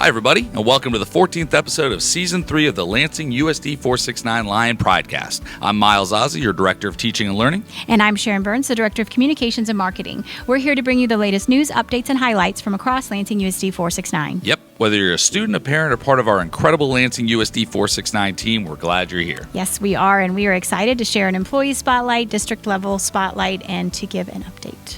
Hi, everybody, and welcome to the 14th episode of Season 3 of the Lansing USD 469 Lion Podcast. I'm Miles Azzeh, your Director of Teaching and Learning. And I'm Sharon Burns, the Director of Communications and Marketing. We're here to bring you the latest news, updates, and highlights from across Lansing USD 469. Yep, whether you're a student, a parent, or part of our incredible Lansing USD 469 team, we're glad you're here. Yes, we are, and we are excited to share an employee spotlight, district-level spotlight, and to give an update.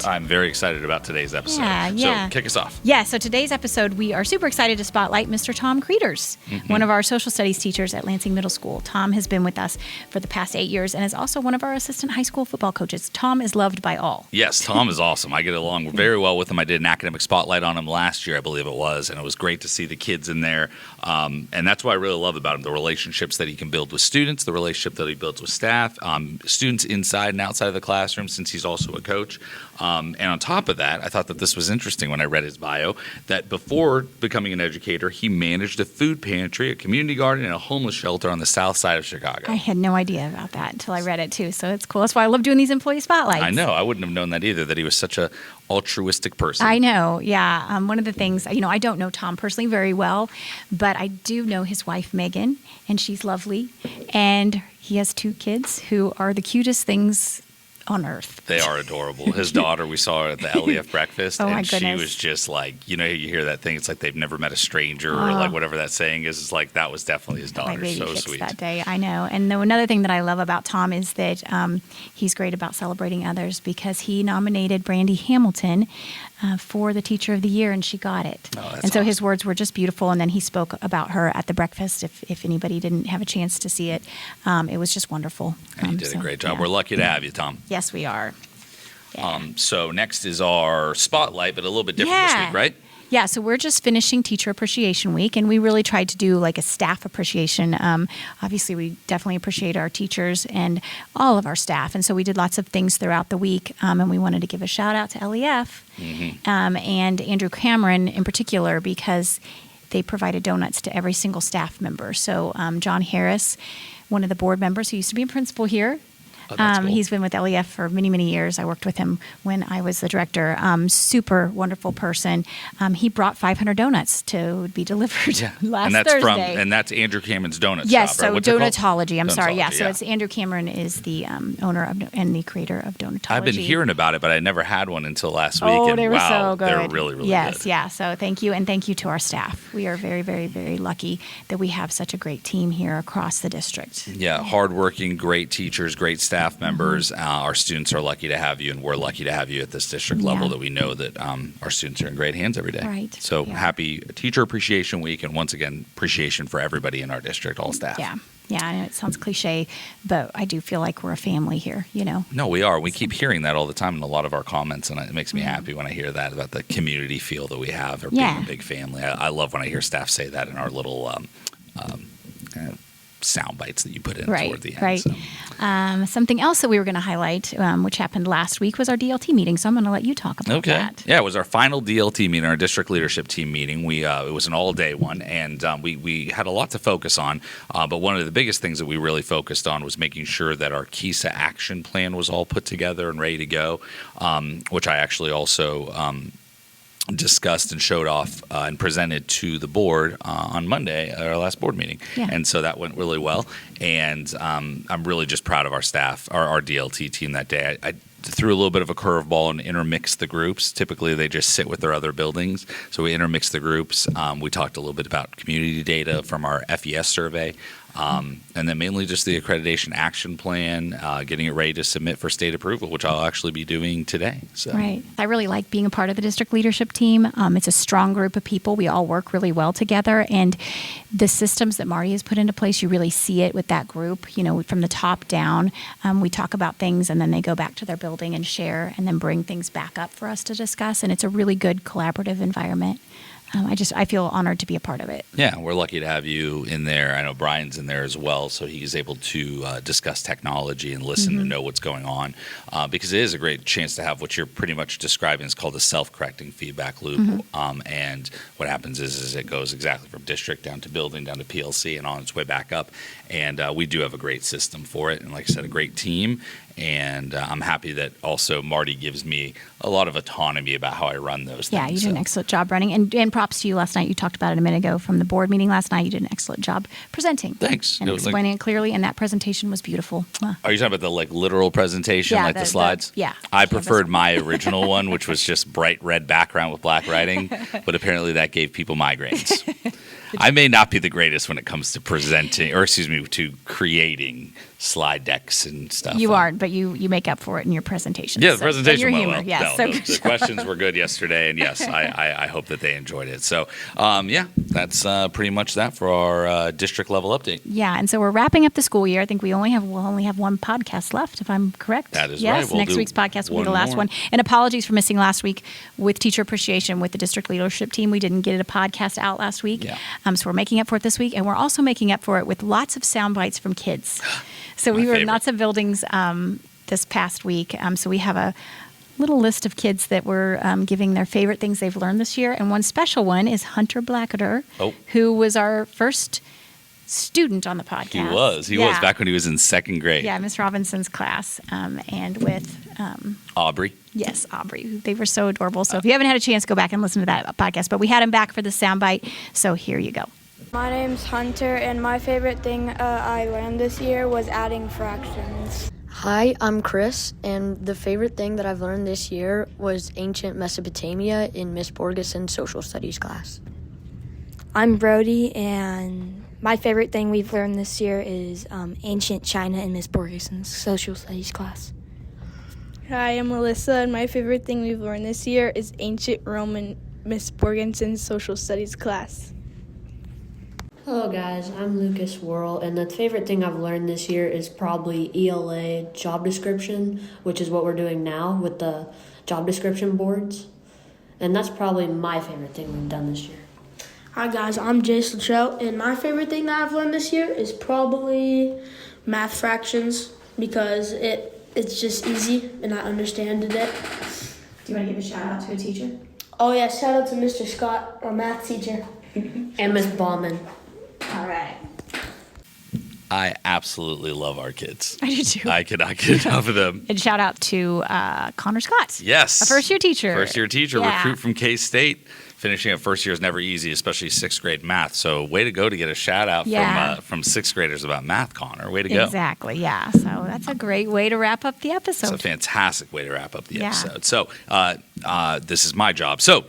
I'm very excited about today's episode. Yeah. So kick us off. Yeah, so today's episode, we are super excited to spotlight Mr. Tom Cretors, one of our social studies teachers at Lansing Middle School. Tom has been with us for the past 8 years and is also one of our assistant high school football coaches. Tom is loved by all. Yes, Tom is awesome. I get along very well with him. I did an academic spotlight on him last year, I believe it was, and it was great to see the kids in there. And that's what I really love about him, the relationships that he can build with students, the relationship that he builds with staff, students inside and outside of the classroom, since he's also a coach. And on top of that, I thought that this was interesting when I read his bio, that before becoming an educator, he managed a food pantry, a community garden, and a homeless shelter on the south side of Chicago. I had no idea about that until I read it, too. So it's cool. That's why I love doing these employee spotlights. I know. I wouldn't have known that either, that he was such a altruistic person. I know, yeah. One of the things, I don't know Tom personally very well, but I do know his wife, Megan, and she's lovely. And he has 2 kids who are the cutest things on earth. They are adorable. His daughter, we saw her at the LEF breakfast, oh, and she was just like, you hear that thing, it's like they've never met a stranger, or like whatever that saying is. It's like, that was definitely his daughter. My baby So kicks sweet. that day, I know. And another thing that I love about Tom is that he's great about celebrating others, because he nominated Brandy Hamilton for the Teacher of the Year, and she got it. Oh, that's and so awesome. his words were just beautiful, and then he spoke about her at the breakfast. If anybody didn't have a chance to see it, it was just wonderful. And he did a great job. Yeah. We're lucky to have you, Tom. Yes, we are. Yeah. So next is our spotlight, but a little bit different this week, right? Yeah, so we're just finishing Teacher Appreciation Week, and we really tried to do like a staff appreciation. Obviously, we definitely appreciate our teachers and all of our staff, and so we did lots of things throughout the week, and we wanted to give a shout out to LEF and Andrew Cameron in particular, because they provided donuts to every single staff member. So John Harris, one of the board members who used to be a principal here, Oh, that's cool. He's been with LEF for many, many years. I worked with him when I was the director. Super wonderful person. He brought 500 donuts to be delivered last Thursday. And that's Andrew Cameron's Donut Yes, shop, right? so Donutology. I'm sorry. Yeah, Donutology, so it's Andrew Cameron is the owner and the creator of Donutology. I've been hearing about it, but I never had one until last week. Oh, and they were wow, so good. They're really, really yes, good. yeah. So thank you, and thank you to our staff. We are very, very, very lucky that we have such a great team here across the district. Yeah, hardworking, great teachers, great staff members. Our students are lucky to have you, and we're lucky to have you at this district level, that we know that our students are in great hands every day. Right. So happy Teacher Appreciation Week, and once again, appreciation for everybody in our district, all staff. Yeah, I know it sounds cliche, but I do feel like we're a family here, No, we are. We keep hearing that all the time in a lot of our comments, and it makes me happy when I hear that about the community feel that we have, or being a big family. I love when I hear staff say that in our little sound bites that you put in toward the end. Right. So. Something else that we were going to highlight, which happened last week, was our DLT meeting. So I'm going to let you talk about that. Yeah, it was our final DLT meeting, our district leadership team meeting. It was an all-day one, and we had a lot to focus on. But one of the biggest things that we really focused on was making sure that our KISA action plan was all put together and ready to go, which I actually also discussed and showed off and presented to the board on Monday at our last board meeting. Yeah. And so that went really well. And I'm really just proud of our staff, our DLT team that day. I threw a little bit of a curveball and intermixed the groups. Typically, they just sit with their other buildings. So we intermixed the groups. We talked a little bit about community data from our FES survey. And then mainly just the accreditation action plan, getting it ready to submit for state approval, which I'll actually be doing today. So. Right. I really like being a part of the district leadership team. It's a strong group of people. We all work really well together. And the systems that Marty has put into place, you really see it with that group, from the top down. We talk about things, and then they go back to their building and share, and then bring things back up for us to discuss. And it's a really good collaborative environment. I feel honored to be a part of it. Yeah, we're lucky to have you in there. I know Brian's in there as well, so he's able to discuss technology and listen to know what's going on, because it is a great chance to have what you're pretty much describing is called a self-correcting feedback loop. And what happens is it goes exactly from district down to building, down to PLC, and on its way back up. And we do have a great system for it, and like I said, a great team. And I'm happy that also Marty gives me a lot of autonomy about how I run those things. Yeah, you did an excellent job running. And props to you last night. You talked about it a minute ago from the board meeting last night. You did an excellent job presenting. Thanks. And explaining it clearly. And that presentation was beautiful. Are you talking about the literal presentation, Yeah, the slides? yeah. I preferred my original one, which was just bright red background with black writing, but apparently that gave people migraines. I may not be the greatest when it comes to to creating slide decks and stuff. You aren't, but you make up for it in your presentation. Yeah, the presentation and your went humor. well. Yes, No, the questions were good yesterday, and yes, I hope that they enjoyed it. So, that's pretty much that for our district level update. Yeah, and so we're wrapping up the school year. I think we'll only have one podcast left, if I'm correct. That is yes, right. We'll next do week's podcast will be the one last more. one. And apologies for missing last week with teacher appreciation with the district leadership team. We didn't get a podcast out last week. Yeah. So we're making up for it this week, and we're also making up for it with lots of sound bites from kids. So My we were in favorite. lots of buildings this past week. So we have a little list of kids that were giving their favorite things they've learned this year. And one special one is Hunter Blackader, who was our first student on the podcast. He was back when he was in second grade. Yeah, Miss Robinson's class. And with Aubrey. Yes, Aubrey. They were so adorable. So if you haven't had a chance, go back and listen to that podcast. But we had him back for the soundbite. So here you go. My name's Hunter, and my favorite thing I learned this year was adding fractions. Hi, I'm Chris, and the favorite thing that I've learned this year was ancient Mesopotamia in Miss Borgeson's social studies class. I'm Brody, and my favorite thing we've learned this year is ancient China in Miss Borgeson's social studies class. Hi, I'm Melissa, and my favorite thing we've learned this year is ancient Rome in Miss Borgenson's social studies class. Hello guys, I'm Lucas Worrell, and the favorite thing I've learned this year is probably ELA job description, which is what we're doing now with the job description boards. And that's probably my favorite thing we've done this year. Hi guys, I'm Jason Trout, and my favorite thing that I've learned this year is probably math fractions because it's just easy and I understand it. Do you want to give a shout out to a teacher? Oh yeah, shout out to Mr. Scott, our math teacher. And Miss Bauman. All right. I absolutely love our kids. I do too. I cannot get enough of them. And shout out to Connor Scott. Yes. A first-year teacher. First-year teacher, Yeah. recruit from K-State. Finishing a first year is never easy, especially sixth grade math. So way to go to get a shout out from sixth graders about math, Connor. Way to go. Exactly, yeah. So that's a great way to wrap up the episode. It's a fantastic way to wrap up the Yeah. episode. So this is my job. So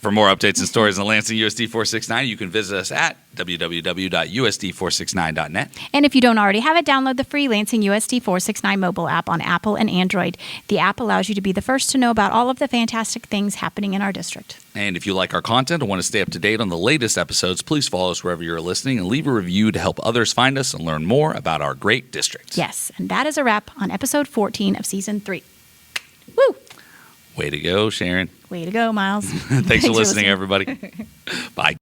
for more updates and stories on Lansing USD 469, you can visit us at www.usd469.net. And if you don't already have it, download the free Lansing USD 469 mobile app on Apple and Android. The app allows you to be the first to know about all of the fantastic things happening in our district. And if you like our content and want to stay up to date on the latest episodes, please follow us wherever you're listening and leave a review to help others find us and learn more about our great district. Yes, and that is a wrap on episode 14 of season 3. Woo! Way to go, Sharon. Way to go, Miles. Thanks for listening, everybody. Bye.